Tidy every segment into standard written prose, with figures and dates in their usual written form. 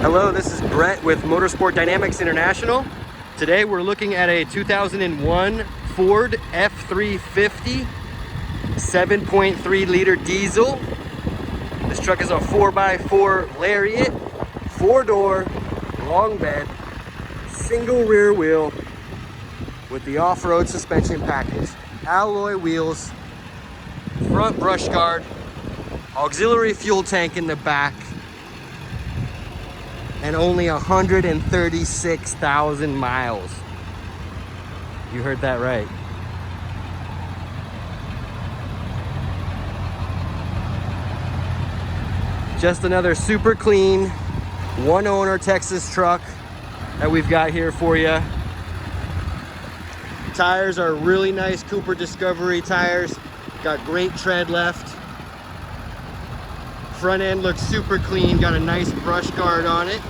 Hello, this is Brett with Motorsport Dynamics International. Today we're looking at a 2001 Ford F-350 7.3 liter diesel. This truck is a 4x4 LARIAT, 4-door, long bed, single rear wheel with the off-road suspension package, alloy wheels, front brush guard, auxiliary fuel tank in the back, and only 136,000 miles. You heard that right. Just another super clean, one owner Texas truck that we've got here for you. Tires are really nice Cooper Discovery tires. Got great tread left. Front end looks super clean, got a nice brush guard on it.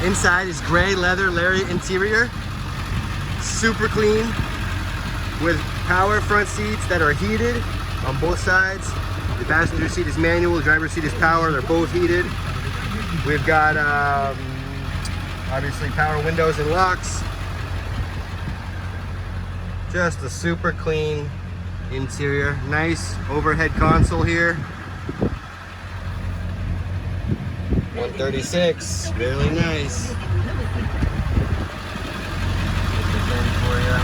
Inside is gray leather LARIAT interior. Super clean with power front seats that are heated on both sides. The passenger seat is manual, the driver's seat is power, they're both heated. We've got obviously power windows and locks. Just a super clean interior. Nice overhead console here. 136, really nice. Put this in for you.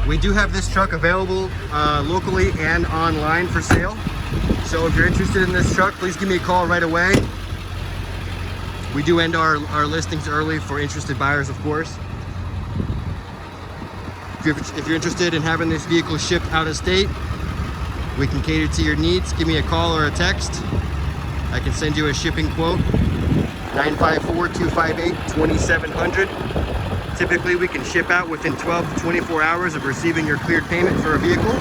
We do have this truck available locally and online for sale. So if you're interested in this truck, please give me a call right away. We do end our listings early for interested buyers, of course. If you're interested in having this vehicle shipped out of state, we can cater to your needs. Give me a call or a text. I can send you a shipping quote. 954-258-2700. Typically, we can ship out within 12 to 24 hours of receiving your cleared payment for a vehicle.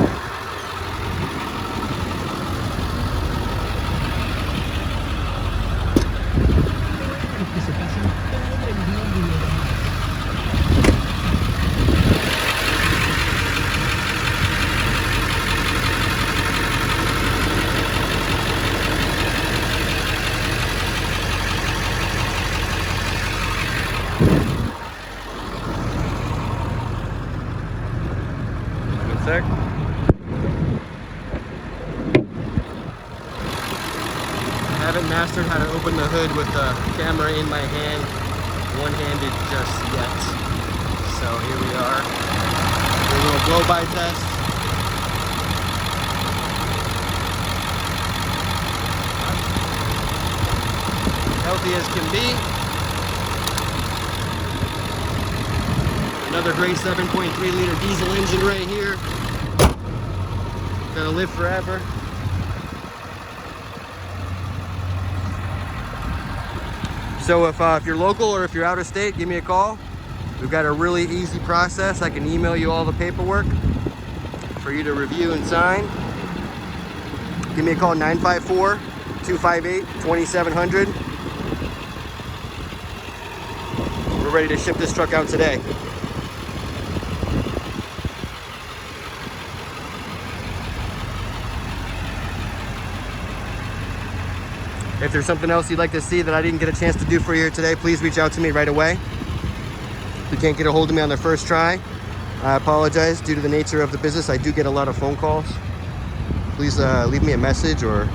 I haven't mastered how to open the hood with the camera in my hand, one-handed just yet. So here we are, a little blow-by test. Healthy as can be. Another great 7.3 liter diesel engine right here. Gonna live forever. So if you're local or if you're out of state, give me a call. We've got a really easy process. I can email you all the paperwork for you to review and sign. Give me a call, 954-258-2700. We're ready to ship this truck out today. If there's something else you'd like to see that I didn't get a chance to do for you here today, please reach out to me right away. If you can't get a hold of me on the first try, I apologize. Due to the nature of the business, I do get a lot of phone calls. Please leave me a message or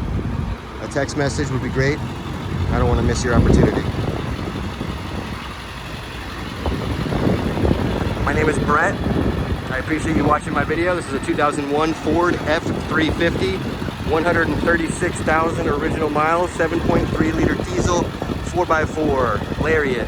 a text message would be great. I don't want to miss your opportunity. My name is Brett. I appreciate you watching my video. This is a 2001 Ford F-350. 136,000 original miles, 7.3 liter diesel, 4x4 LARIAT.